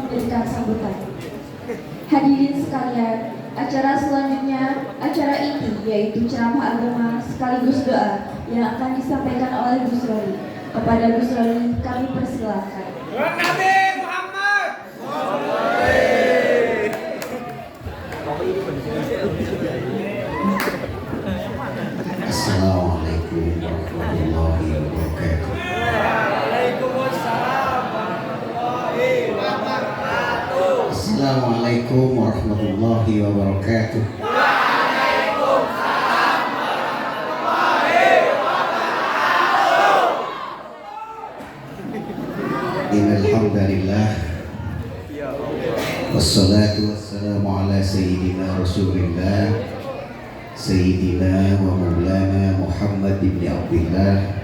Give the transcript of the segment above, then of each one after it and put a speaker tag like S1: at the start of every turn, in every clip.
S1: memberikan sambutan. Hadirin sekalian, acara selanjutnya, acara inti yaitu ceramah agama sekaligus doa yang akan disampaikan oleh Gus Roli. Kepada Gus Roli kami persilakan.
S2: Nabi Muhammad.
S3: Assalamualaikum warahmatullahi wabarakatuh.
S2: Waalaikumsalam warahmatullahi wabarakatuh.
S3: Assalamualaikum warahmatullahi wabarakatuh.
S2: Waalaikumsalam warahmatullahi wabarakatuh.
S3: Innal hamdalillah wassalatu wassalamu ala sayyidina Rasulillah Sayyidina wa Maulana Muhammad ibn Abdullah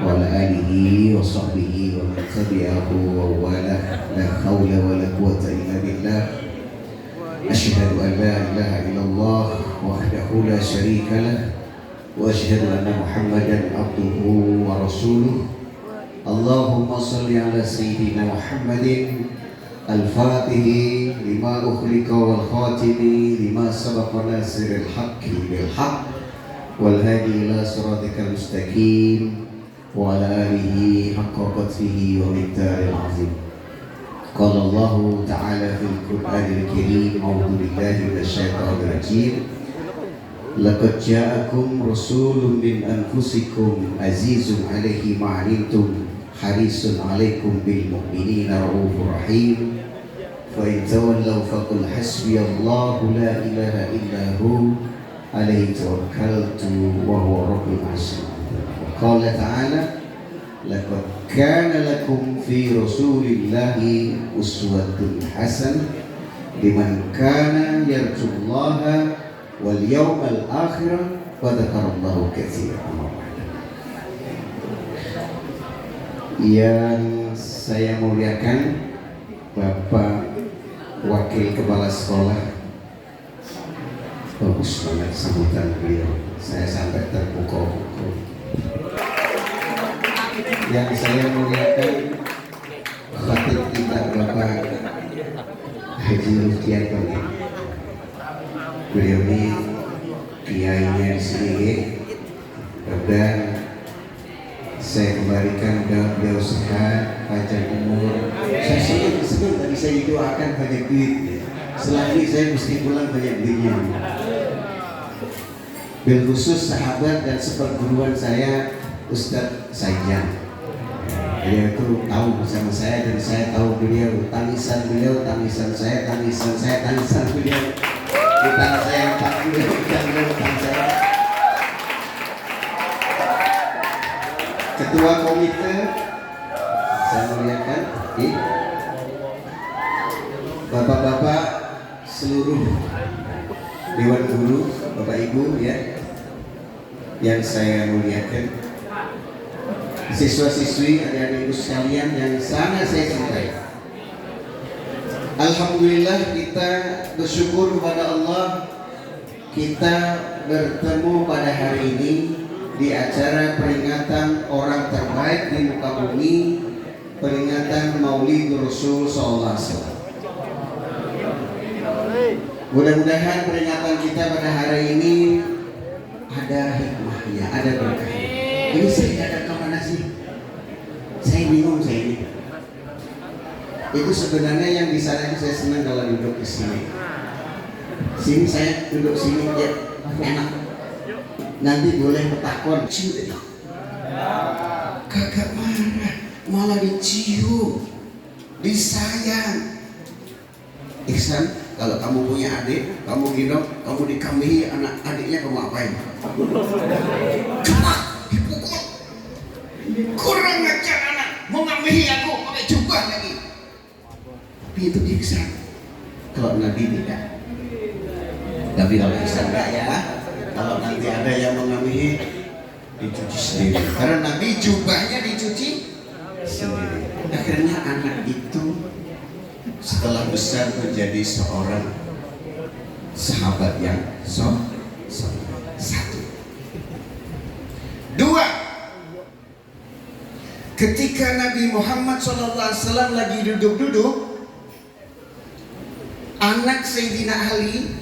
S3: wa ala alihi wa sahbihi wa man tabi'ahu wa wala la hawla wa la quwwata illa billah. Asyhadu an la ilaha illallah wahdahu la syarika lah wa asyhadu anna Muhammadan abduhu wa rasuluh. Allahumma salli ala sayyidina Muhammadin al-fatihi lima ukhlika wal khatimi lima sabaqa nasiril haqqi bil haqq wal hadi ila siratikal mustaqim wa ala alihi haqqa qadrihi wa miqdaril azim. Qala Allah ta'ala fil Qur'anil Karim, a'udzu billahi minasyaitonir rajim. Laqad ja'akum rasulun min anfusikum azizun 'alaihi ma 'anittum harisun 'alaikum bil mu'minina raufur rahim. Fa in tawallaw faqul hasbiyallahu la ilaha illa hu alaihi tawakkaltu wa huwa rabbul 'arsyil 'azim. Qala ta'ala laqad kana lakum fi rasulillahi uswatun hasanah liman kana yarjullaha wal yawmal akhir wa dzakarallaha katsiran. Yang saya muliakan Bapak Wakil Kepala Sekolah, bagus banget sambutan beliau, saya sampai terpukau-pukau. Yang saya muliakan Khatib kita Bapak Haji Ruftianto, beliau ini kiainya di sini, dan saya kembalikan beliau sehat, panjang umur. Saya senang tadi saya didoakan banyak duit. Setelah ini saya mesti pulang banyak duitnya. Bil khusus sahabat dan seperguruan saya Ustadz Saijan. Beliau itu tahu bersama saya dan saya tahu beliau. Tangisan beliau, tangisan saya, tangisan saya, tangisan beliau. Utang saya, utang beliau, utang beliau, utang saya. Ketua komite saya muliakan bapak-bapak seluruh dewan guru, bapak ibu ya yang saya muliakan, siswa-siswi, adik-adikku sekalian yang sangat saya cintai. Alhamdulillah kita bersyukur kepada Allah, kita bertemu pada hari ini di acara peringatan orang terbaik di muka bumi, peringatan Maulid Rasul Sallallahu Alaihi Wasallam. Mudah-mudahan peringatan kita pada hari ini ada hikmahnya, ada berkahnya. Ini saya ada kemana sih? Saya bingung saya ini. Itu sebenarnya yang di sana saya senang kalau duduk di sini. Sini saya duduk sini ya enak. Nanti boleh bertakon, cium, kagak marah, malah dicium, disayang. Ihsan, kalau kamu punya adik, kamu gendong, kamu dikamihi anak adiknya, kamu apain? Cepat, dipukul. Kurang ajar anak, mau ngamihi aku, pakai jubah lagi. Tapi itu Ihsan. Kalau Nabi tidak. Tapi kalau Ihsan enggak ya. Kalau nanti ada yang mengamihi, dicuci sendiri. Karena Nabi jubahnya dicuci sendiri. Akhirnya anak itu setelah besar menjadi seorang sahabat yang satu. Dua, ketika Nabi Muhammad SAW lagi duduk-duduk, anak Sayyidina Ali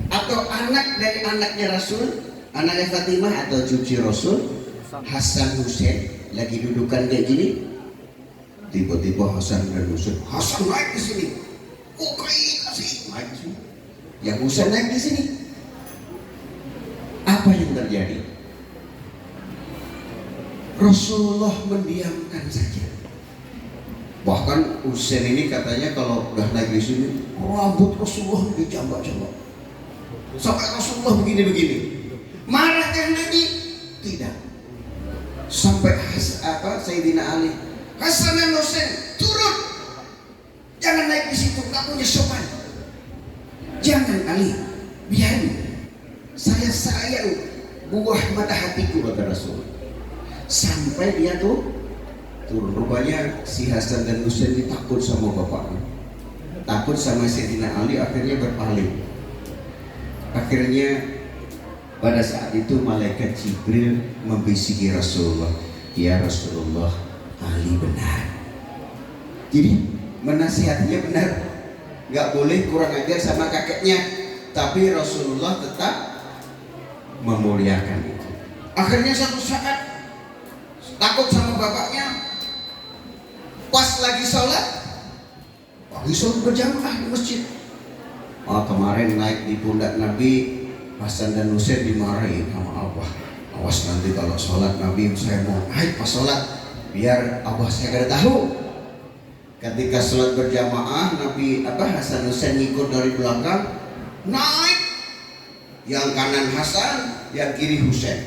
S3: atau anak dari anaknya Rasul, anaknya Fatimah atau cucu Rasul, Hasan Husain lagi dudukan kayak gini, tiba-tiba Hasan dan Husain, Hasan naik di sini, kok kasih naik di sini, yang Husain naik di sini. Apa yang terjadi? Rasulullah mendiamkan saja. Bahkan Husain ini katanya kalau udah naik di sini, rambut Rasulullah dijambak-jambak. Sampai Rasulullah begini-begini. Marahkah Nabi? Tidak. Sampai Sayyidina Ali, Hasan dan Husain turun. Jangan naik di situ, nggak punya sopan. Jangan Ali, biarin. Saya sayang buah mata hatiku, kata Rasul. Sampai dia tuh turun. Rupanya si Hasan dan Husain takut sama bapaknya, takut sama Sayyidina Ali, akhirnya berpaling. Akhirnya pada saat itu malaikat Jibril membisiki Rasulullah, ya Rasulullah, Ali benar. Jadi menasihatinya benar, nggak boleh kurang ajar sama kakeknya, tapi Rasulullah tetap memuliakan itu. Akhirnya satu saat takut sama bapaknya, pas lagi sholat berjamaah di masjid. Kemarin naik di pundak Nabi, Hasan dan Husain dimarahin sama Abah. Awas nanti kalau sholat Nabi, saya mau naik pas sholat, biar Abah saya gak tahu. Ketika sholat berjamaah, Nabi Hasan Husain ngikut dari belakang, naik. Yang kanan Hasan, yang kiri Husain.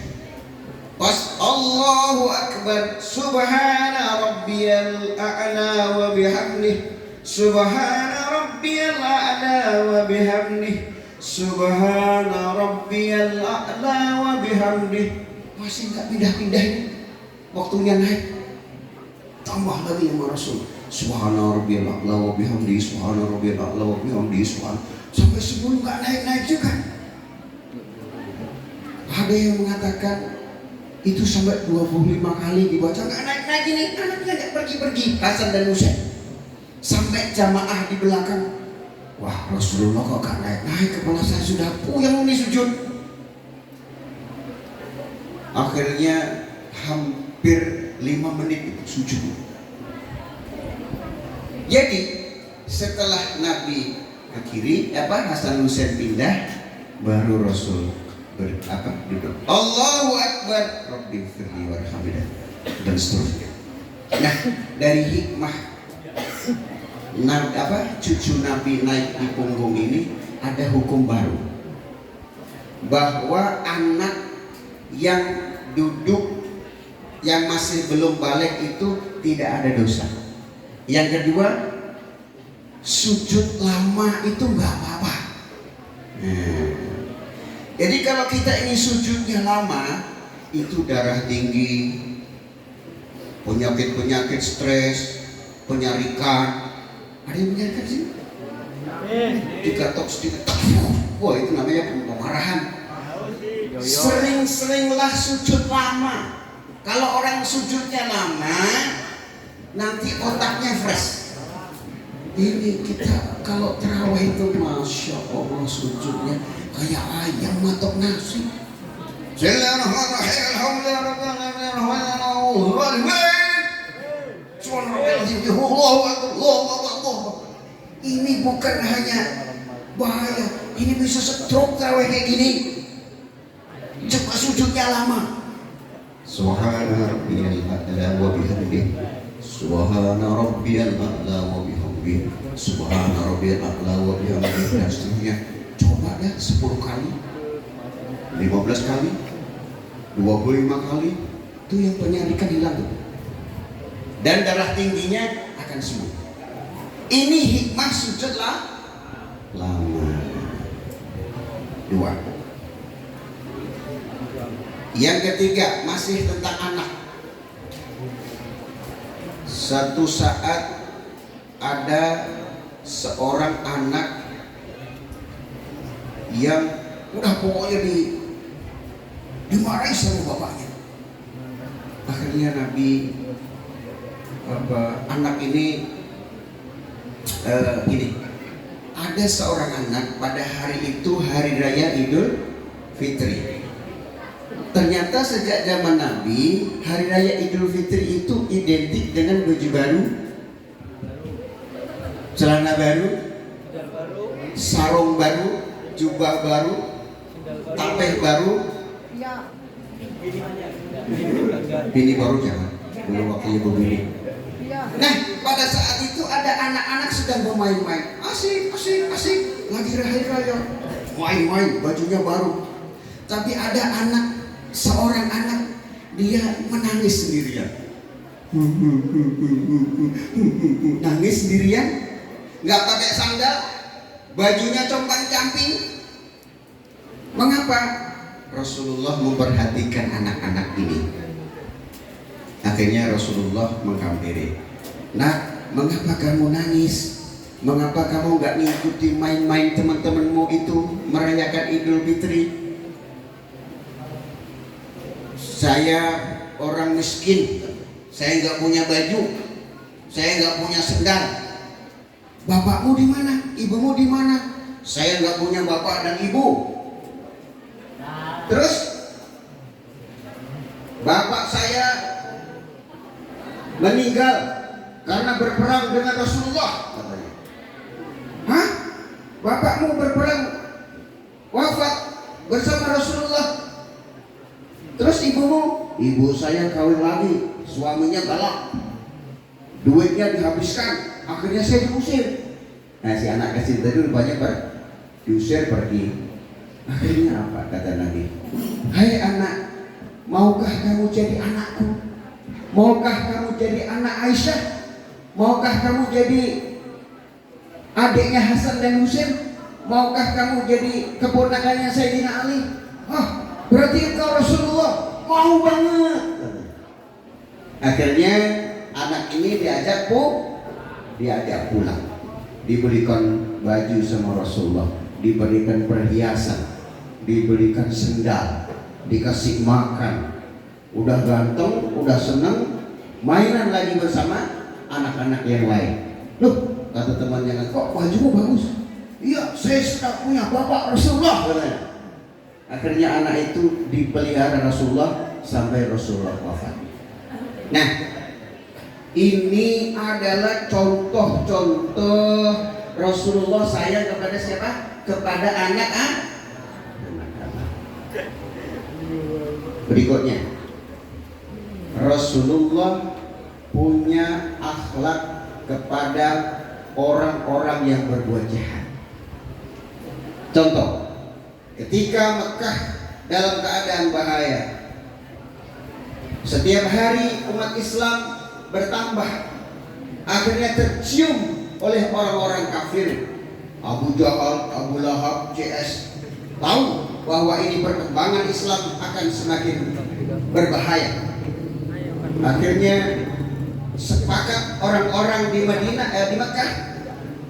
S3: Pas Allahu Akbar, Subhana Rabbiyal A'la wa bihamdih, Subhana Rabbiyal A'la wa bihamdih, Subhana Rabbiyal A'la wa bihamdih. Masih nggak pindah-pindah ini, waktunya naik. Tambah lagi sama Rasul, Subhana Rabbiyal A'la wa bihamdih, Subhana Rabbiyal A'la wa bihamdih, Subhana. Sampai 10 nggak naik-naik juga. Ada yang mengatakan itu sampai 25 kali dibaca, nggak naik-naik ini, anaknya nggak pergi-pergi, Hasan dan Husain. Sampai jamaah di belakang, wah Rasulullah kok gak naik-naik, kepala saya sudah puyeng nih sujud. Akhirnya hampir 5 menit sujud. Jadi setelah Nabi ke kiri, Hasan Husain pindah, baru Rasul duduk. Allahu Akbar, Rabbi firli warhamni, dan seterusnya. Nah, dari hikmah cucu Nabi naik di punggung ini ada hukum baru, bahwa anak yang duduk yang masih belum balik itu tidak ada dosa. Yang kedua, sujud lama itu nggak apa-apa. Jadi kalau kita ini sujudnya lama, itu darah tinggi, penyakit stres, penyarikan. Ada yang menyarikan sih? Dikatok sedikit, wah itu namanya pemarahan. Sering-seringlah sujud lama. Kalau orang sujudnya lama, nanti otaknya fresh. Ini kita kalau terawih itu, masya Allah, sujudnya kayak ayam matok nasi. Ini bukan hanya bahaya, ini bisa stroke terawih kayak gini. Coba sujudnya lama. Subhana rabbiyal a'la wa bihamdihi, Subhana rabbiyal a'la wa bihamdihi, Subhana rabbiyal a'la wa bihamdihi, dan seterusnya. Coba deh 10 kali, 15 kali, 25 kali, itu yang penyarikan hilang tuh. Dan darah tingginya akan sembuh. Ini hikmah sujud lama. 2. Yang ketiga, masih tentang anak. Satu saat ada seorang anak yang udah pokoknya dimarahi sama bapaknya. Akhirnya Nabi anak ini ada seorang anak pada hari itu hari raya Idul Fitri. Ternyata sejak zaman Nabi, hari raya Idul Fitri itu identik dengan baju baru, celana baru, sarung baru, jubah baru, tapeh baru. Bini baru jangan, belum waktunya begini. Nah, pada saat itu ada anak-anak sedang bermain-main, asik, lagi hari raya, main-main, bajunya baru. Tapi ada seorang anak, dia menangis sendirian. Nangis sendirian, nggak pakai sandal, bajunya compang-camping. Mengapa? Rasulullah memperhatikan anak-anak ini. Akhirnya Rasulullah menghampiri. Nak, mengapa kamu nangis? Mengapa kamu nggak ngikuti main-main teman-temanmu itu merayakan Idul Fitri? Saya orang miskin, saya nggak punya baju, saya nggak punya sendal. Bapakmu di mana? Ibumu di mana? Saya nggak punya bapak dan ibu. Terus bapak saya meninggal karena berperang dengan Rasulullah, katanya. Hah? Bapakmu berperang, wafat bersama Rasulullah. Terus ibumu? Ibu saya kawin lagi, suaminya galak, duitnya dihabiskan, akhirnya saya diusir. Nah, si anak kecil tadi rupanya diusir pergi. Akhirnya apa kata Nabi? Hai anak, maukah kamu jadi anakku? Maukah kamu jadi anak Aisyah? Maukah kamu jadi adiknya Hasan dan Husain? Maukah kamu jadi keponakannya Sayyidina Ali? Berarti engkau Rasulullah. Mau banget. Akhirnya anak ini diajak pulang. Diberikan baju sama Rasulullah, diberikan perhiasan, diberikan sendal, dikasih makan. Udah ganteng, udah seneng, mainan lagi bersama anak-anak yang lain. Loh, kata temannya, kok bajumu bagus? Iya, saya sudah punya bapak Rasulullah, katanya. Akhirnya anak itu dipelihara Rasulullah sampai Rasulullah wafat. Nah, ini adalah contoh-contoh Rasulullah sayang kepada siapa? Kepada anak-anak. Berikutnya, Rasulullah punya akhlak kepada orang-orang yang berbuat jahat. Contoh, ketika Mekah dalam keadaan bahaya, setiap hari umat Islam bertambah, akhirnya tercium oleh orang-orang kafir. Abu Jahal, Abu Lahab, CS tahu bahwa ini perkembangan Islam akan semakin berbahaya. Akhirnya sepakat orang-orang di Mekah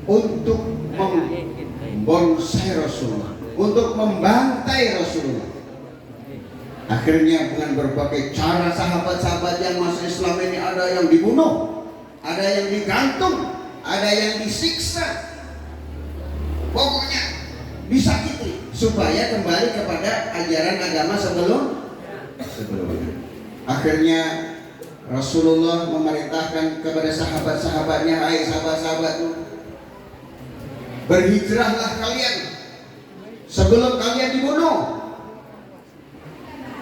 S3: untuk membonsai Rasulullah, untuk membantai Rasulullah. Akhirnya dengan berbagai cara sahabat-sahabat yang masuk Islam ini, ada yang dibunuh, ada yang digantung, ada yang disiksa, pokoknya disakiti supaya kembali kepada ajaran agama sebelumnya. Akhirnya Rasulullah memerintahkan kepada sahabat-sahabatnya, hai sahabat-sahabatku, berhijrahlah kalian sebelum kalian dibunuh.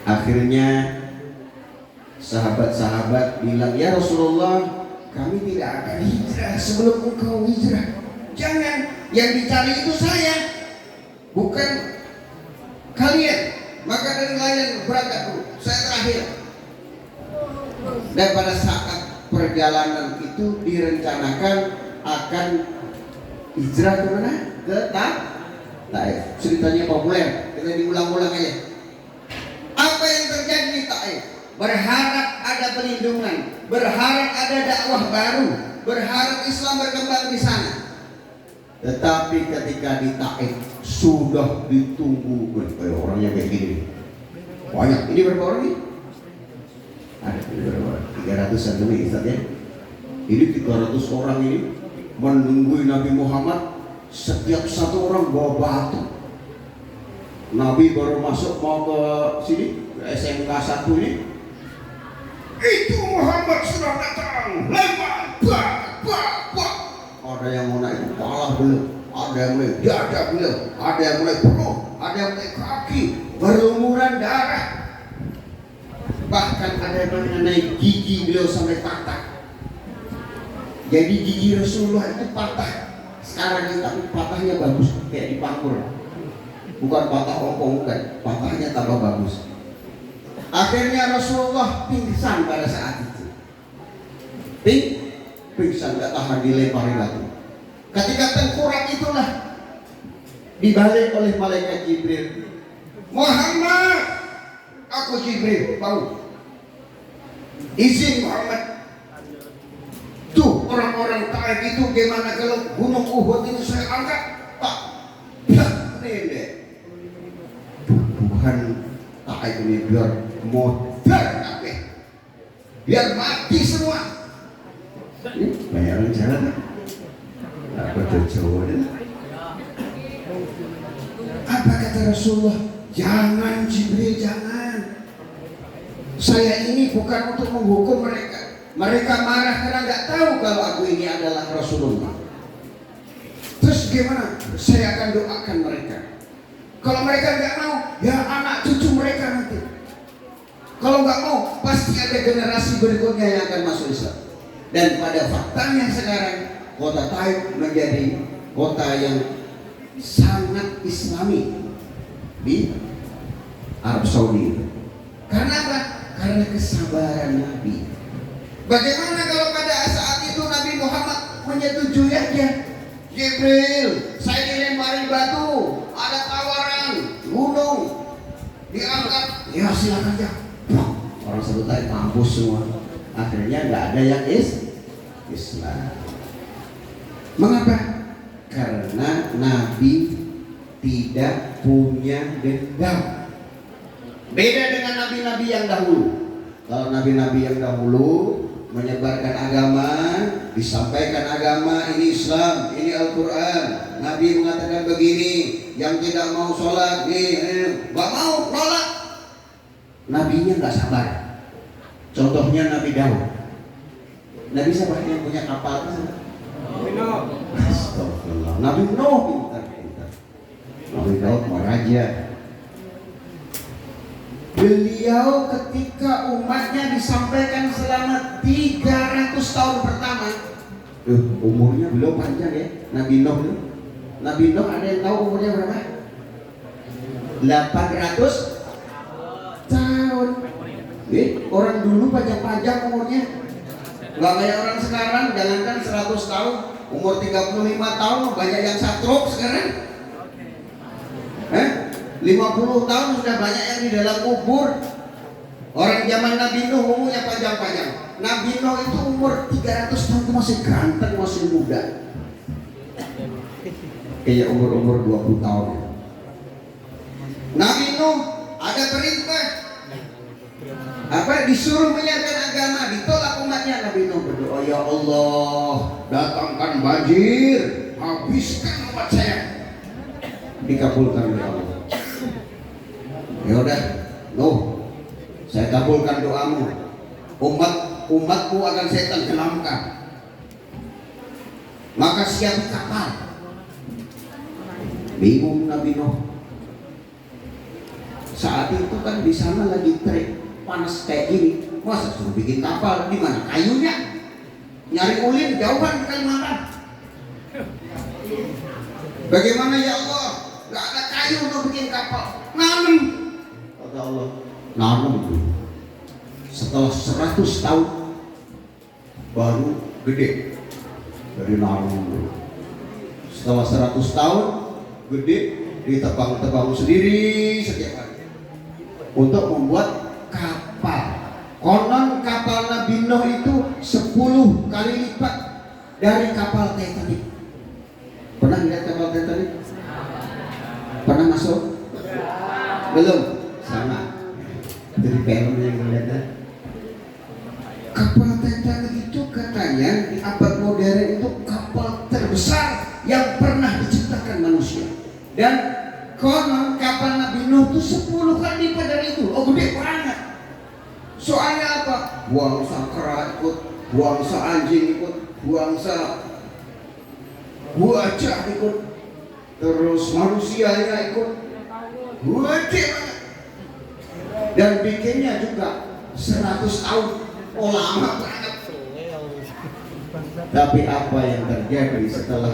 S3: Akhirnya sahabat-sahabat bilang, ya Rasulullah, kami tidak akan hijrah sebelum engkau hijrah. Jangan, yang dicari itu saya, bukan kalian. Maka dari kalian berangkat dulu, saya terakhir. Dan pada saat perjalanan itu direncanakan akan hijrah ke mana? Ke Taif. Ceritanya populer, kita diulang-ulang aja. Apa yang terjadi di Taif? Berharap ada perlindungan, berharap ada dakwah baru, berharap Islam berkembang di sana. Tetapi ketika di Taif sudah ditunggu, orangnya kayak gini banyak. Ini berapa orang nih? Ada berapa? 300-an lebih, Ustaz ya. Ini 300 orang ini menunggu Nabi Muhammad Setiap satu orang bawa batu. Nabi baru masuk mau ke sini, ke SMK 1 ini. Itu Muhammad sudah datang. Lempar, bak. Ada yang mau naik kepala belum, ada yang mulai dada belum, ada yang mulai perut, ada yang mulai kaki, berlumuran darah. Bahkan ada yang mengenai gigi beliau sampai patah. Jadi gigi Rasulullah itu patah. Sekarang ini tapi patahnya bagus, kayak dipangkur. Bukan patah ompong, bukan. Patahnya tambah bagus. Akhirnya Rasulullah pingsan pada saat itu. Pingsan, gak tahan dilempari batu. Ketika tengkorak itulah dibalik oleh malaikat Jibril. Muhammad, aku Jibril, tahu. Izin Muhammad. Tuh orang-orang Taif itu gimana kalau gunung Uhud itu saya angkat? Tak. Nenek. Tuhan Taif ini biar modern kabeh. Biar mati semua. Banyak rencana kan? Apa Jawa deh? Apa kata Rasulullah? Jangan Jibril, jangan. Saya ini bukan untuk menghukum mereka. Mereka marah karena nggak tahu kalau aku ini adalah Rasulullah. Terus gimana? Saya akan doakan mereka. Kalau mereka nggak mau, ya anak cucu mereka nanti. Kalau nggak mau, pasti ada generasi berikutnya yang akan masuk Islam. Dan pada faktanya sekarang kota Taif menjadi kota yang sangat Islami di Arab Saudi. Karena apa? Karena kesabaran Nabi. Bagaimana kalau pada saat itu Nabi Muhammad menyetujui aja? Jibril, saya dilempari batu, ada tawaran gunung, diangkat, ya silakan aja. Orang sebut tadi mampus semua. Akhirnya nggak ada yang Islam. Mengapa? Karena Nabi tidak punya dendam. Beda dengan nabi-nabi yang dahulu. Kalau nabi-nabi yang dahulu menyebarkan agama, disampaikan agama, ini Islam, ini Al-Quran. Nabi mengatakan begini, yang tidak mau sholat, nggak mau nolak. Nabinya nggak sabar. Contohnya Nabi Daud. Nabi siapa yang punya kapal? Astagfirullah. Nabi Nuh pintar. Nabi Daud mau raja. Beliau ketika umatnya disampaikan selama 300 tahun pertama, umurnya beliau panjang ya. Nabi Nuh ada yang tahu umurnya berapa? 800 tahun. Orang dulu panjang-panjang umurnya. Gak kayak orang sekarang, jangankan 100 tahun, umur 35 tahun banyak yang stroke sekarang. 50 tahun sudah banyak yang di dalam kubur. Orang zaman Nabi Nuh umurnya panjang-panjang. Nabi Nuh itu umur 300 tahun itu masih ganteng, masih muda. Kayak umur 20 tahun. Nabi Nuh ada perintah. Disuruh menyiarkan agama, ditolak umatnya. Nabi Nuh berdoa, ya Allah, datangkan banjir, habiskan umat saya. Dikabulkan oleh Allah. Ya udah, Nuh, saya kabulkan doamu. Umatku akan saya tenggelamkan. Maka siap kapal. Bingung Nabi Nuh. Saat itu kan di sana lagi terik, panas kayak gini. Masa suruh bikin kapal, di mana kayunya? Nyari ulin jauhan Kalimantan. Bagaimana ya Allah? Gak ada kayu untuk bikin kapal. Nanam. Kata Allah, nanam itu. Setelah 100 tahun baru gede dari nanam dulu. Setelah 100 tahun gede, ditebang-tebang sendiri setiap hari untuk membuat kapal. Konon kapal Nabi Nuh itu 10 kali lipat dari kapal Titanic. Pernah lihat kapal Titanic? Pernah masuk? Belum? Sama. Dari film yang melihat. Kapal Titanic itu katanya di abad modern itu kapal terbesar yang pernah diciptakan memusnahkan manusia. Dan konon kapal Nabi Nuh itu 10 kali lipat dari itu. Oh, gede banget. Soalnya apa? Buangsa kera ikut, buangsa anjing ikut, buangsa buaya ikut, terus manusianya ikut. Gede banget. Dan bikinnya juga 100 tahun. Oh, lama banget. Tapi apa yang terjadi setelah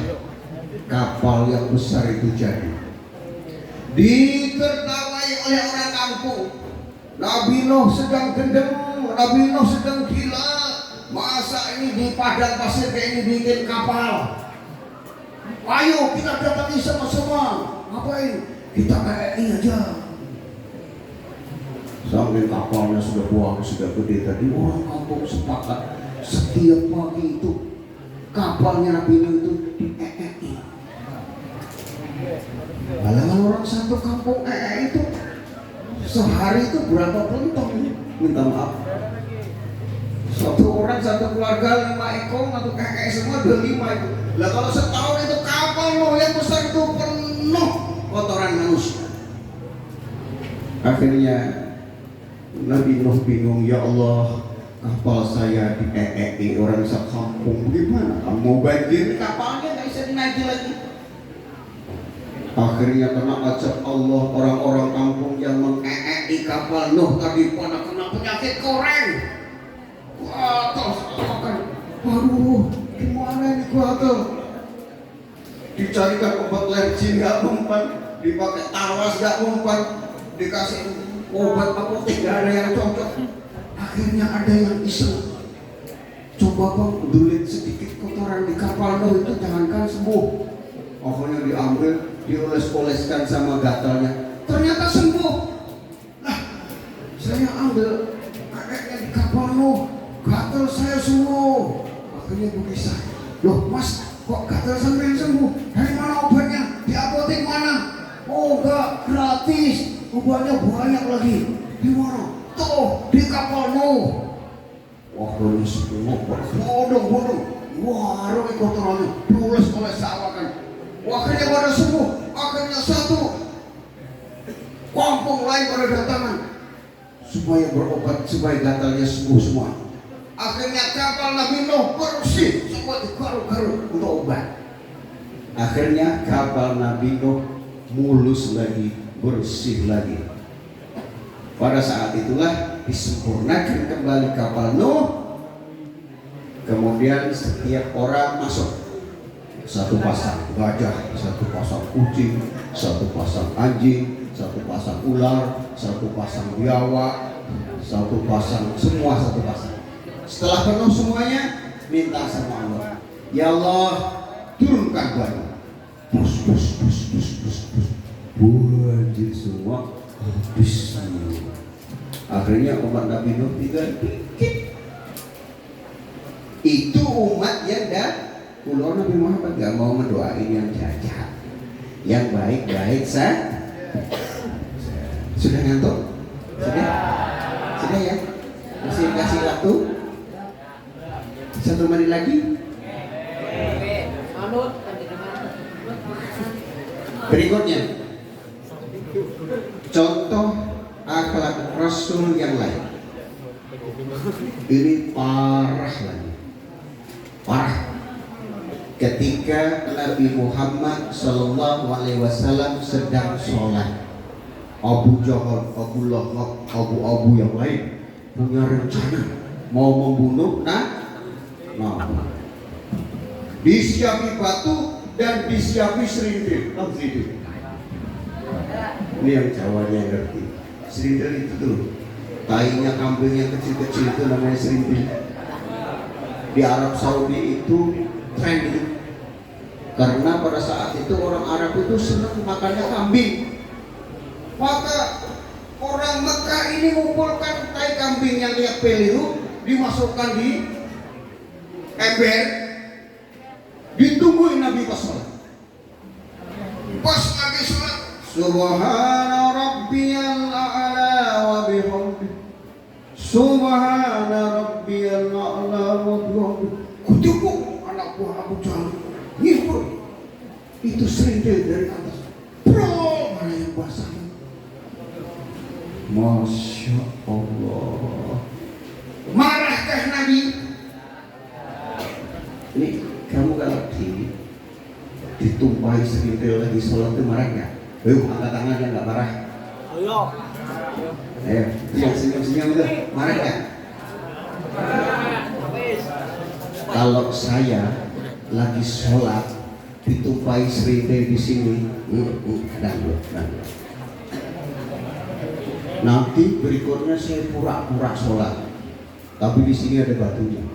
S3: kapal yang besar itu jadi? Ditertawai oleh orang kampung. Nabi Nuh sedang gendeng, Nabi Nuh sedang gila. Masa ini di padang pasir kayak ini bikin kapal? Ayo kita datangi sama-sama. Ngapain? Kita KRI aja. Sampai kapalnya sudah buang, sudah gede tadi, orang kampung sepakat setiap pagi itu kapalnya Nabi Nuh itu di KRI. Halangan orang satu kampung itu sehari itu berapa pentong? Minta maaf. Satu orang satu keluarga 5 ekor atau kakek semua 25 itu. Lah kalau setahun itu kapal loh yang besar itu penuh kotoran manusia. Akhirnya Nabi Nuh bingung, ya Allah, kapal saya di orang sekampung bagaimana? Kamu mau banjir kapalnya nggak bisa dinaiki lagi. Akhirnya kena ajab Allah, orang-orang kampung yang di kapal Nuh tadi pada kena penyakit koreng. Gatal, aduh, gimana ini gatal? Dicarikan obat lergi nggak mempan, dipakai tawas nggak mempan, dikasih obat apotek nggak ada yang cocok. Akhirnya ada yang iseng, coba bang dulit sedikit kotoran di kapal Nuh itu jangankan sembuh. Akhirnya diambil, dioles-oleskan sama gatalnya, ternyata sembuh. Nah, saya ambil kakeknya di kapal Nuh, gatal saya sembuh. Akhirnya berkisah, loh mas, kok gatal sampai sembuh? Dari mana obatnya? Di apotek mana? Oh enggak, gratis. Obatnya banyak lagi. Di mana? Tuh, di kapal Nuh. Wah, ini semua bodong-bodong. Wah, ini kotorannya dioles-oles sawakan. Akhirnya pada sembuh. Akhirnya satu kampung lain pada datangan supaya berobat, supaya gatalnya sembuh semua. Akhirnya kapal Nabi Nuh bersih, semua digaruk-garuk untuk obat. Akhirnya kapal Nabi Nuh mulus lagi, bersih lagi. Pada saat itulah disempurnakan kembali kapal Nuh. Kemudian setiap orang masuk, satu pasang gajah, satu pasang kucing, satu pasang anjing, satu pasang ular, satu pasang biawak, satu pasang, semua satu pasang. Setelah penuh semuanya, minta sama Allah, ya Allah, turunkan banyu. Bus, bus, bus, bus, bus, bus. Banjir semua habis. Akhirnya umat Nabi Nuh tinggal dikit. Itu umat yang dah Kulo Nabi Muhammad gak mau mendoain yang jahat, yang baik-baik sudah ngantuk? Sudah ya? Masih kasih waktu 1 menit lagi. Berikutnya, contoh akhlak Rasul yang lain. Ini parah lagi, parah. Ketika Nabi Muhammad Sallallahu Alaihi Wasallam sedang sholat, Abu Jahal, Abu Lahab, Abu yang lain punya rencana mau membunuh Nabi. Disiapi batu dan disiapi serindil. Ini yang Jawanya ngerti. Serindil itu tuh, tainya kambing yang kecil-kecil itu namanya serindil. Di Arab Saudi itu trending karena pada saat itu orang Arab itu senang makannya kambing. Maka orang Mekah ini mengumpulkan tai kambing yang lihat peliru, dimasukkan di ember, ditungguin Nabi pas sholat. Pas lagi sholat, Subhana Rabbiyal A'la wa bihamdi, Subhana Rabbiyal A'la wa bihamdi. Kutuku anak buah Abu Jahal ngikut. itu serendel dari atas. Bro, mana yang basah? Masya Allah. Marahkah Nabi? Ini kamu kalau ditumpahi serendel lagi sholat itu marah nggak? Ayo angkat tangan yang nggak marah. Ayo, senyum-senyum itu marah nggak? Kalau saya lagi sholat ditumpahi serendel di sini, nanti berikutnya saya pura-pura sholat, tapi di sini ada batunya.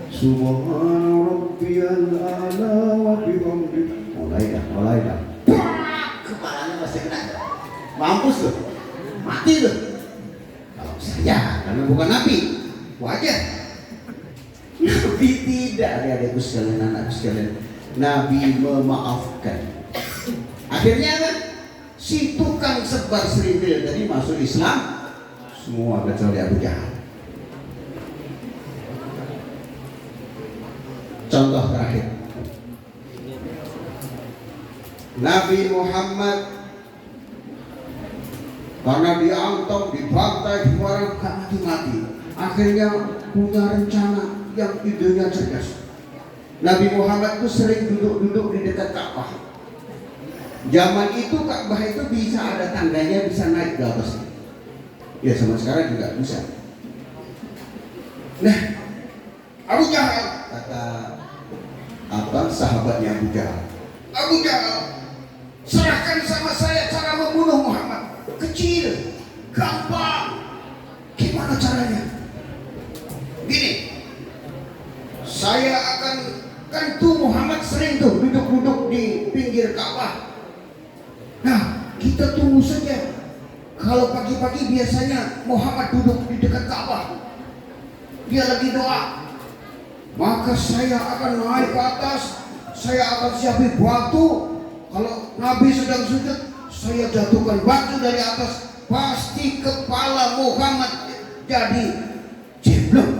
S3: Subhana rabbiyal a'la wa bihamdihi. Mulai dah. Kepalanya masih kena. Mampus tuh, mati tuh. Kalau saya, karena bukan Nabi, wajar. Nabi tidak, adik-adikku sekalian, anakku sekalian. Nabi memaafkan. Akhirnya apa? Si tukang sebar serindil tadi masuk Islam semua kecuali Abu Jahal. Contoh terakhir, Nabi Muhammad karena diantam, dibantai, diwarang, gak mati-mati, akhirnya punya rencana yang idenya cerdas. Nabi Muhammad itu sering duduk-duduk di dekat Ka'bah. Zaman itu Ka'bah itu bisa ada tangganya, bisa naik ke atas. Ya sama sekarang juga bisa. Nah, Abu Jahal, kata sahabatnya Abu Jahal, Abu Jahal, serahkan sama saya cara membunuh Muhammad. Kecil, gampang. Gimana caranya? Gini, saya akan, kan tuh Muhammad sering tuh duduk-duduk di pinggir Ka'bah. Nah, kita tunggu saja. Kalau pagi-pagi biasanya Muhammad duduk di dekat Ka'bah, dia lagi doa. Maka saya akan naik ke atas, saya akan siapin batu. Kalau Nabi sedang sujud, saya jatuhkan batu dari atas, pasti kepala Muhammad jadi jeblok.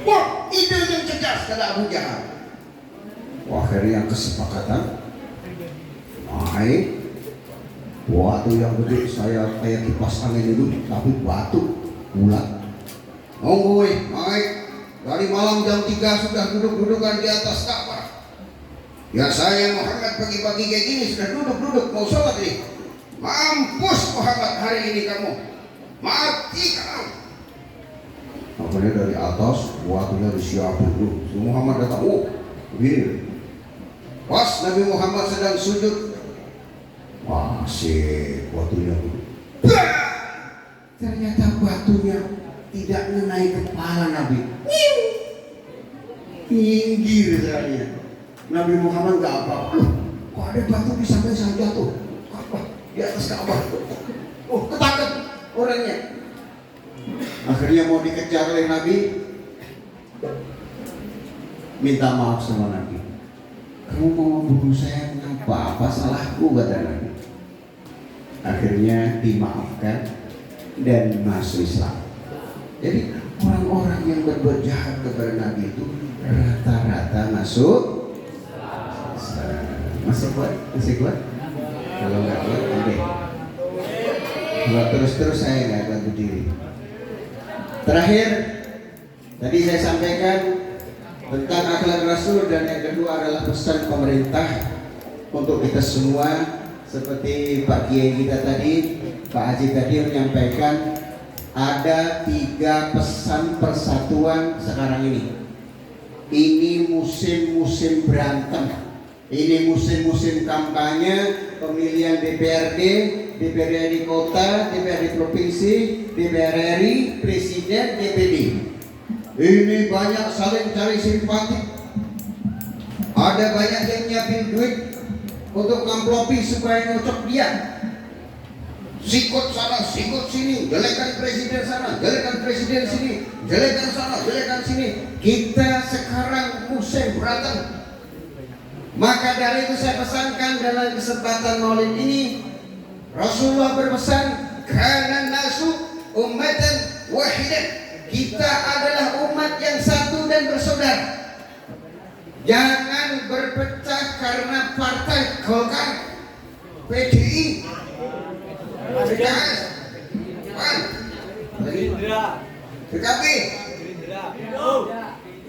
S3: Wah, ide yang cerdas, kata Abu Jahal. Wah, akhirnya kesepakatan. Naik batu yang gede, saya kayak kipas angin itu, tapi batu bulat. Nungguin, naik dari malam jam 3 sudah duduk-dudukan di atas Ka'bah. Ya saya Muhammad pagi-pagi kayak gini sudah duduk-duduk mau sholat ini. Mampus Muhammad hari ini kamu, mati kamu. Akhirnya dari atas batunya disiapin dulu. Muhammad datang, oh begini. Pas Nabi Muhammad sedang sujud, masih batunya dulu. Ternyata batunya tidak mengenai kepala Nabi. Pinggir saya. Nabi Muhammad nggak apa-apa. Loh, kok ada batu di samping saya jatuh? Ka'bah, di atas Ka'bah. Oh, ketangkep orangnya. Akhirnya mau dikejar oleh Nabi. Minta maaf sama Nabi. Kamu mau membunuh saya kenapa? Apa salahku, kata Nabi. Akhirnya dimaafkan dan masuk Islam. Jadi orang-orang yang berbuat jahat kepada Nabi itu rata-rata masuk Islam. Masih kuat? Kalau nggak kuat, oke. Kalau terus-terus saya nggak akan berdiri. Terakhir, tadi saya sampaikan tentang akhlak Rasul, dan yang kedua adalah pesan pemerintah untuk kita semua. Seperti Pak Kiai kita tadi, Pak Haji tadi menyampaikan ada 3 pesan persatuan sekarang ini. Ini musim-musim berantem, ini musim-musim kampanye, pemilihan DPRD, DPRD kota, DPRD provinsi, DPR RI, presiden, DPD. Ini banyak saling cari simpati. Ada banyak yang nyiapin duit untuk ngamplopi supaya nyocok dia. Sikut sana, sikut sini, jelekan presiden sana, jelekan presiden sini, jelekan sana, jelekan sini. Kita sekarang musim berantem. Maka dari itu saya pesankan dalam kesempatan Maulid ini, Rasulullah berpesan, kana nasu ummatan wahidah. Kita adalah umat yang satu dan bersaudara. Jangan berpecah karena partai Golkar, PDI, PKS, PAN, PKB,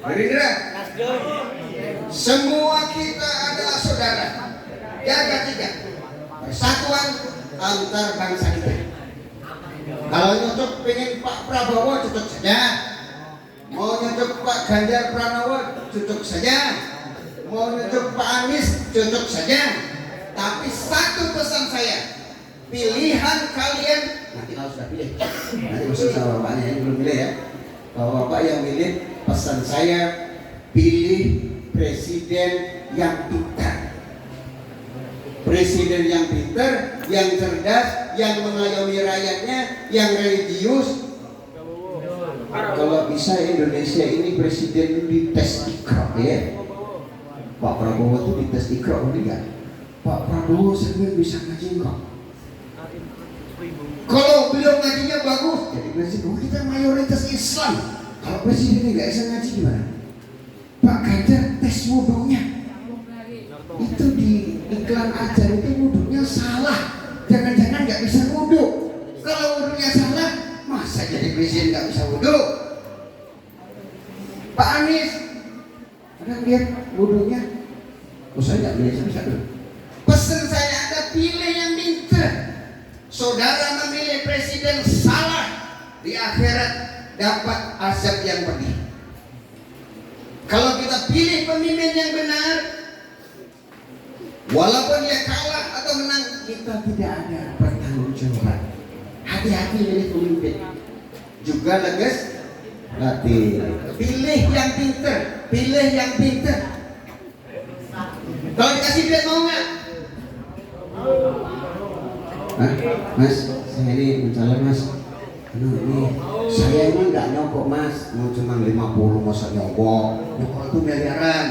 S3: Gerindra, semua kita adalah saudara. Jaga tiga, persatuan antar bangsa kita. Kalau nyocok pengen Pak Prabowo cocok saja, mau nyocok Pak Ganjar Pranowo cocok saja, mau nyocok Pak Anies cocok saja. Tapi satu pesan saya, pilihan kalian nanti kalau sudah pilih, nanti maksud sama bapaknya yang belum pilih ya. Kalau bapak yang pilih, pesan saya pilih presiden yang pintar. Presiden yang pintar, yang cerdas, yang mengayomi rakyatnya, yang religius. Kalau bisa Indonesia ini presiden dites Iqra ya. Pak Prabowo itu dites Iqra enggak? Pak Prabowo sebenarnya bisa ngaji enggak? Kalau beliau ngajinya bagus, jadi presiden kita mayoritas Islam. Kalau presiden nggak bisa ngaji gimana? Pak Ganjar tes wudhunya itu di iklan ajar itu wudhunya salah. Jangan-jangan nggak bisa wudhu. Kalau wudhunya salah, masa jadi presiden nggak bisa wudhu? Pak Anies, ada lihat wudhunya? Oh saya nggak bisa dulu. Pesan saya ada pilih yang pintar. Saudara memilih presiden salah, di akhirat dapat azab yang pedih. Kalau kita pilih pemimpin yang benar, walaupun dia kalah atau menang, kita tidak ada pertanggungjawaban. Hati-hati milih pemimpin. Juga leges, pilih yang pintar, pilih yang pintar. Kalau dikasih duit mau nggak? Mas, saya ini mencalon mas. Ini saya ini nggak nyokok mas, mau cuma 50 masa nyokok. Nyokok itu miliaran.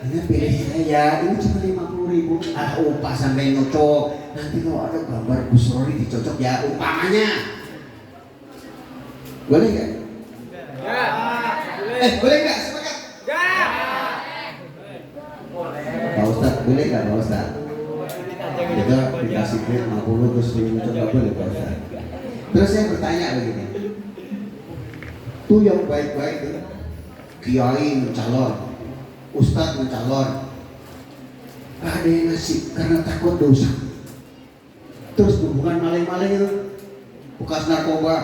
S3: Ini pilih saya, ini cuma 50.000. Upah sampai nyocok. Nanti kalau ada gambar Gus Rory dicocok ya upahnya. Boleh nggak? Ya. Boleh nggak? Sepakat? Ya. Pak Ustadz, boleh nggak Pak Ustadz? Kita dikasih duit 50 terus nyocok nggak boleh Pak Ustadz. Terus saya bertanya begini, tuh yang baik-baik tuh, kiai mencalon, ustadz mencalon, ada yang ngasih karena takut dosa. Terus hubungan maling-maling itu, bekas narkoba,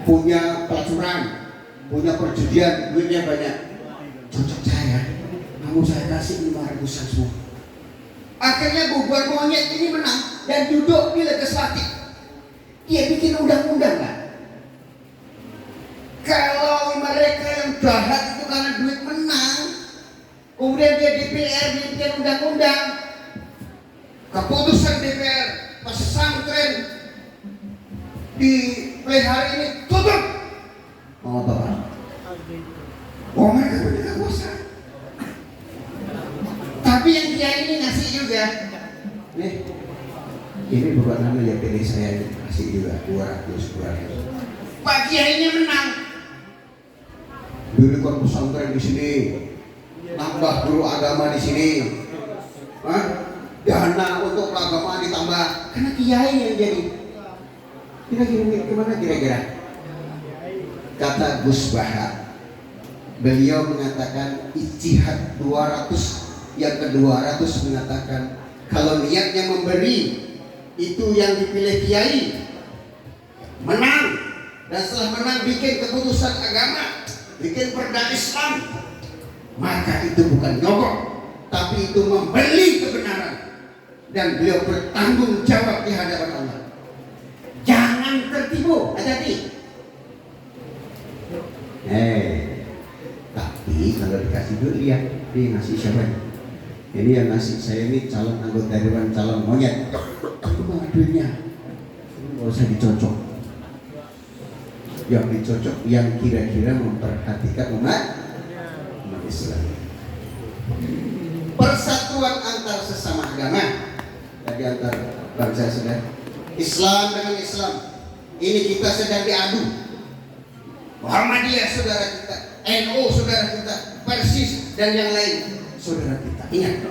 S3: punya pelacuran, punya perjudian, duitnya banyak. Cocok saya, kamu saya kasih 500-an semua. Akhirnya bubar monyet ini menang dan duduk di legislatif. Dia bikin undang-undang kan? Kalau mereka yang jahat itu karena duit menang, kemudian dia DPR dia bikin undang-undang, keputusan DPR pesantren di pelihara ini tutup. Mau apa? Oh mereka punya kekuasaan. Tapi yang dia ini ngasih juga. Nih, ini bukan namanya yang pilih saya ini kasih juga 200. Pak Kiai ini menang. Dirikan pesantren di sini, nambah guru agama di sini, dana untuk agama ditambah. Karena Kiai yang jadi. Kira-kira gimana kira-kira? Kata Gus Baha, beliau mengatakan ijtihad 200. Yang ke-200 mengatakan kalau niatnya memberi itu yang dipilih kiai menang, dan setelah menang bikin keputusan agama, bikin perda Islam, maka itu bukan nyogok tapi itu membeli kebenaran dan beliau bertanggung jawab di hadapan Allah. Jangan tertipu, hati-hati. Tapi kalau dikasih duit lihat dia ngasih siapa? Ini yang ngasih saya ini calon anggota dewan, calon monyet. Itu mah duitnya, nggak usah dicocok. Yang dicocok yang kira-kira memperhatikan umat Islam. Persatuan antar sesama agama, dari antar bangsa saudara. Islam dengan Islam, ini kita sedang diadu. Muhammadiyah saudara kita, NU saudara kita, Persis dan yang lain. saudara kita. Ingat,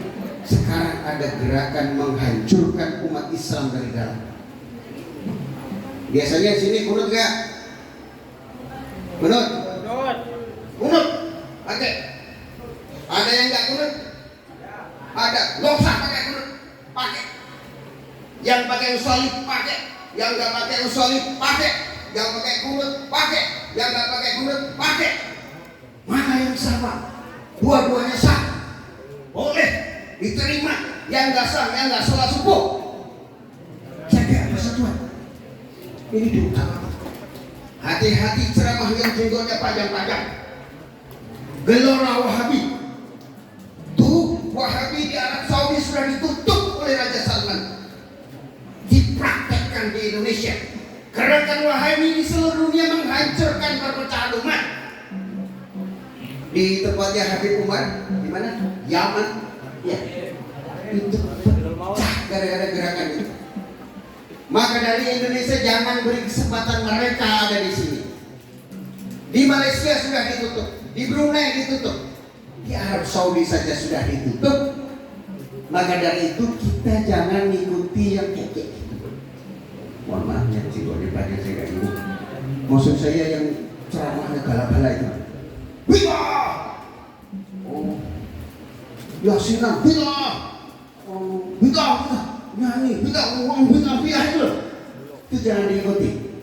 S3: sekarang ada gerakan menghancurkan umat Islam dari dalam. Biasanya sini kunut nggak? Kunut? Kunut? Pakai? Ada yang nggak kunut? Ada. Nggak usah pakai kunut. Pakai. Yang pakai usolib pakai. Yang nggak pakai usolib pakai. Yang pakai kunut pakai. Yang nggak pakai kunut pakai. Mana yang sama? Dua-duanya sah. Boleh diterima. Yang nggak sah, yang nggak sholat subuh. Jaga persatuan. Ini diutamakan. Hati-hati ceramah yang jenggotnya panjang-panjang. Gelora Wahabi. Tuh, Wahabi di Arab Saudi sudah ditutup oleh Raja Salman. Dipraktekkan di Indonesia. Gerakan Wahabi di seluruh dunia menghancurkan perpecahan umat. Di tempatnya Habib Umar, di mana? Yaman. Ya. Itu pecah gara-gara gerakan itu. Maka dari Indonesia jangan beri kesempatan mereka ada di sini. Di Malaysia sudah ditutup, di Brunei ditutup, di Arab Saudi saja sudah ditutup. Maka dari itu kita jangan mengikuti yang kayak gitu. Mohon maaf ya, cikgu daripada saya kayak gitu. Maksud saya yang ceramahnya galak-galak itu. Bila, oh, Yasinan bila, oh, bila. Nyanyi, bid'ah itu jangan diikuti.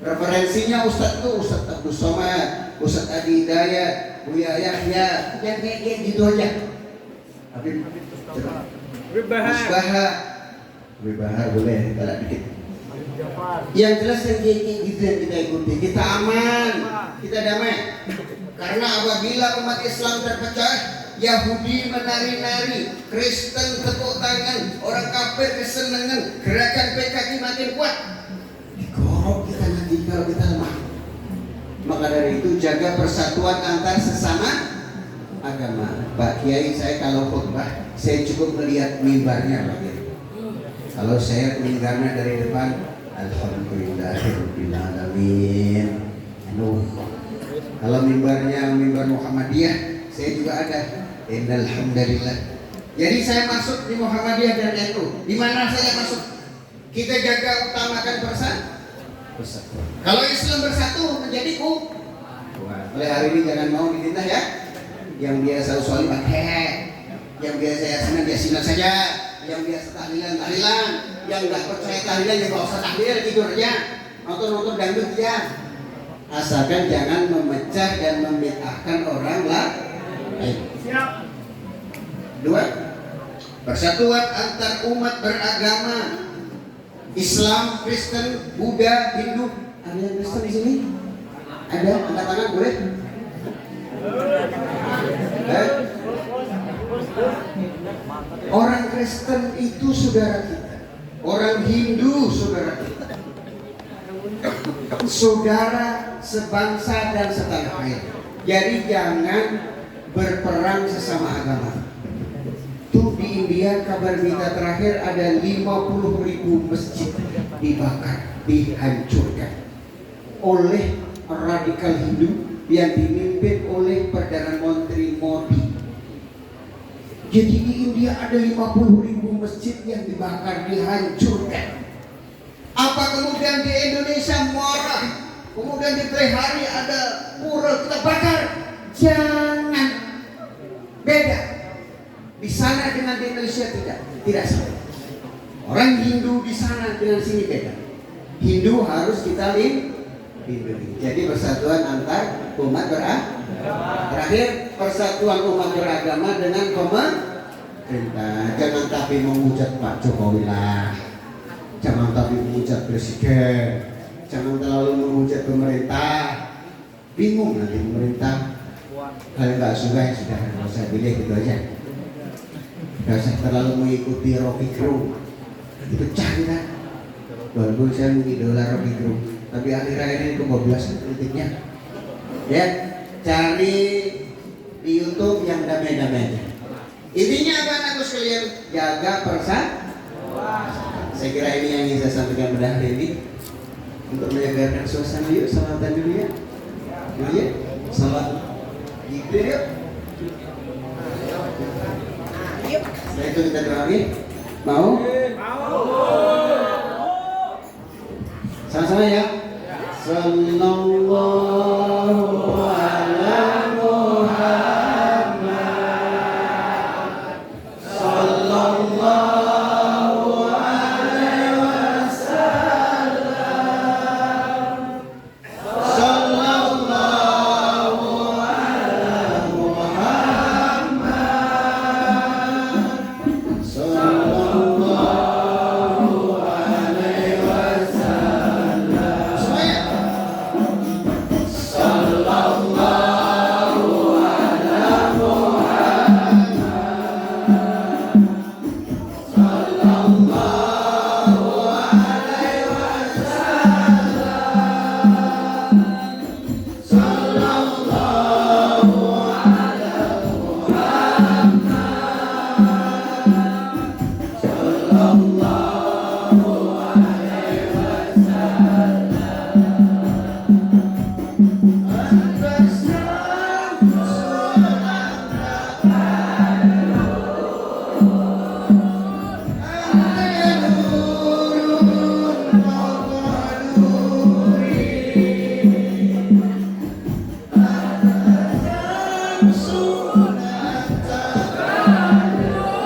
S3: Referensinya Ustadz tuh Ustadz Abdul Somad, Ustadz Adi Hidayat, Buya Yahya, yang kayak gitu aja. Habib Bahar boleh kalau dikit. Yang jelas yang kayak gitu yang kita ikuti, kita aman, kita damai. Karena apabila umat Islam terpecah, Yahudi menari-nari, Kristen tepuk tangan, orang kafir kesenangan, gerakan PKI makin kuat. Dikorok kita nanti kalau kita lemah. Maka dari itu jaga persatuan antar sesama agama. Pak Kiai, saya kalau khutbah, saya cukup melihat mimbarnya Pak Kiai. Kalau saya mimbarnya dari depan, Alhamdulillahirabbil alamin. Kalau mimbarnya mimbar Muhammadiyah, saya juga ada. Alhamdulillah. Jadi saya masuk di Muhammadiyah dan NU. Di mana saya masuk? Kita jaga utamakan persatuan. Kalau Islam bersatu menjadi oleh hari ini jangan mau ditindas ya. Yang biasa usolib pakai, yang biasa yasinan saja, yang biasa tahlilan, yang nggak percaya tahlilan ya nggak usah tahlil, tidur aja, nonton dangdut aja. Asalkan jangan memecah dan membid'ahkan orang lain. Dua, persatuan antar umat beragama Islam, Kristen, Buddha, Hindu. Ada yang Kristen di sini? Ada? Angkat tangan boleh? Orang Kristen itu saudara kita, orang Hindu saudara kita, saudara sebangsa dan setanah air. Jadi jangan berperang sesama agama. Tuh di India kabar berita terakhir ada 50.000 masjid dibakar, dihancurkan oleh radikal Hindu yang dipimpin oleh Perdana Menteri Modi. Jadi di India ada 50.000 masjid yang dibakar, dihancurkan. Apa kemudian di Indonesia marah? Kemudian di hari ada pura kita bakar? Jangan. Beda. Di sana dengan di Indonesia tidak sama. Orang Hindu di sana dengan sini beda. Hindu harus kita lindungi. Jadi persatuan antar umat beragama. Terakhir, persatuan umat beragama dengan pemerintah. Jangan tapi menghujat Pak Jokowi lah. Jangan tapi menghujat presiden. Jangan terlalu menghujat pemerintah. Bingung nanti pemerintah. Kalau nggak suka ya sudah, nggak usah pilih gitu aja. Nggak usah terlalu mengikuti Rocky Gerung. Dipecah kita. Walaupun saya mengidola Rocky Gerung, tapi akhir-akhir ini kebablasan politiknya. Ya, cari di YouTube yang damai-damai aja. Intinya apa anakku sekalian? Jaga persatuan. Saya kira ini yang ingin saya sampaikan pada hari ini. Untuk menjaga suasana, yuk salawatan dulu ya. Dulu ya, salawat. Gitu yuk. Setelah itu kita doa lagi. Mau? Sama-sama ya. Sallallahu ala Muhammad. Sallallahu alaihi wasallam. Sallallahu ala Muhammad. Sallallahu alaihi wasallam. Semuanya. Sallallahu ala Muhammad. Sallallahu alaihi wasallam. Sallallahu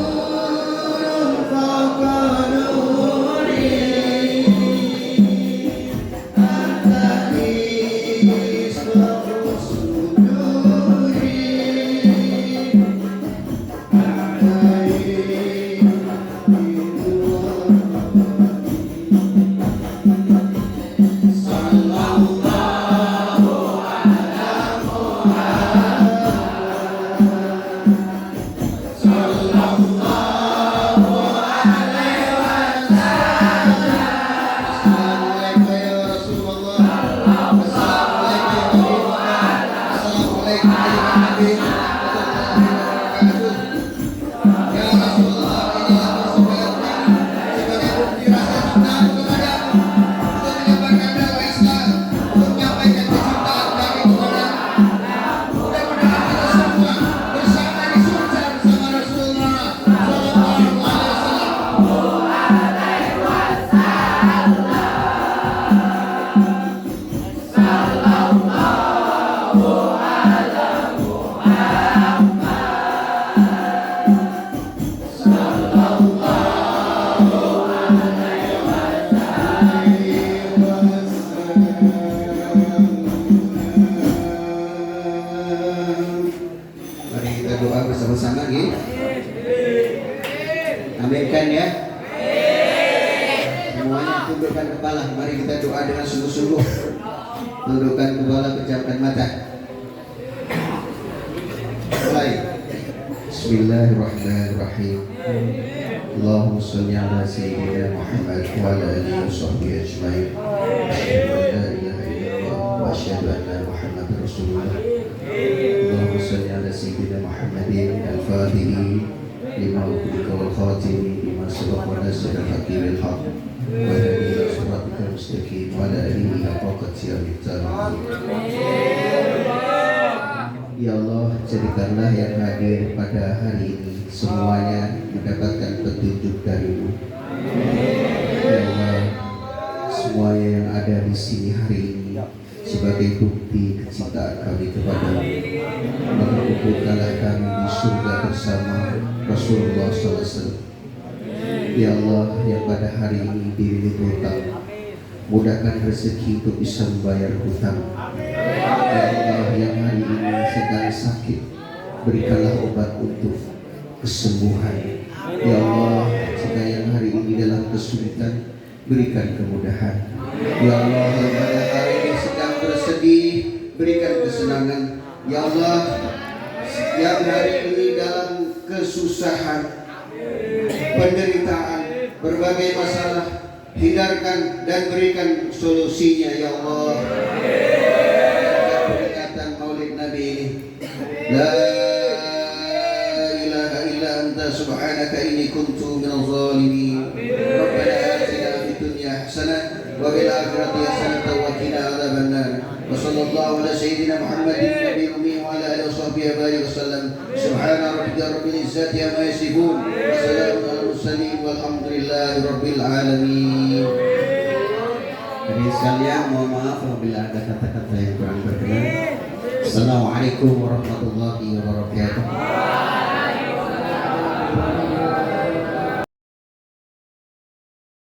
S3: ala Muhammad. Sallallahu alaihi Mari kita doa bersama-sama gitu. Aminkan ya. Semuanya tundukkan kepala. Mari kita doa dengan sungguh-sungguh. Tundukkan kepala, pejamkan mata. Mulai. Bismillahirrahmanirrahim. Allahumma shalli ala sayyidina Muhammad wa ala alihi wa sahbihi ajma'in. Asyhadu an la ilaha illallah wa asyhadu anna Muhammadar Rasulullah. Allahumma shalli ala sayyidina Muhammadin al-Fatihi lima ughliqa wal khatimi lima sabaqa nasrul hakim bil haqq wa hadi ila siratal mustaqim wa ala alihi haqqa qadrihi. Ya Allah, jadikanlah yang hadir pada hari ini semuanya mendapatkan petunjuk dari-Mu. Ya Allah, semuanya yang ada di sini hari ini sebagai bukti kecintaan kami kepada-Mu. Maka kumpulkanlah kami di surga bersama Rasulullah SAW. Ya Allah, yang pada hari ini diri berhutang, mudahkan rezeki untuk bisa membayar hutang. Ya Allah, yang hari ini sedang sakit, berikanlah obat untuk kesembuhan. Ya Allah, jika yang hari ini dalam kesulitan, berikan kemudahan. Ya Allah, yang pada hari ini sedang bersedih, berikan kesenangan. Ya Allah, yang hari ini dalam kesusahan, penderitaan, berbagai masalah, hindarkan dan berikan solusinya. Ya Allah, peringatan Maulid Nabi ini, la ilaha illa anta subhanaka inni kuntu minal zalimin. Rabbana atina fid dunya hasanah wa fil akhirati hasanah wa qina adzabannar. Wa sallallahu ala sayyidina Muhammadin nabiyil ummi wa ala alihi wa sahbihi sahbihi wasallam. Subhana rabbika rabbil izzati amma yasifun. Wassalamun alal mursalin walhamdulillahi rabbil alamin. Hadirin sekalian, mohon maaf apabila ada kata-kata yang kurang berkenan. Assalamualaikum warahmatullahi wabarakatuh.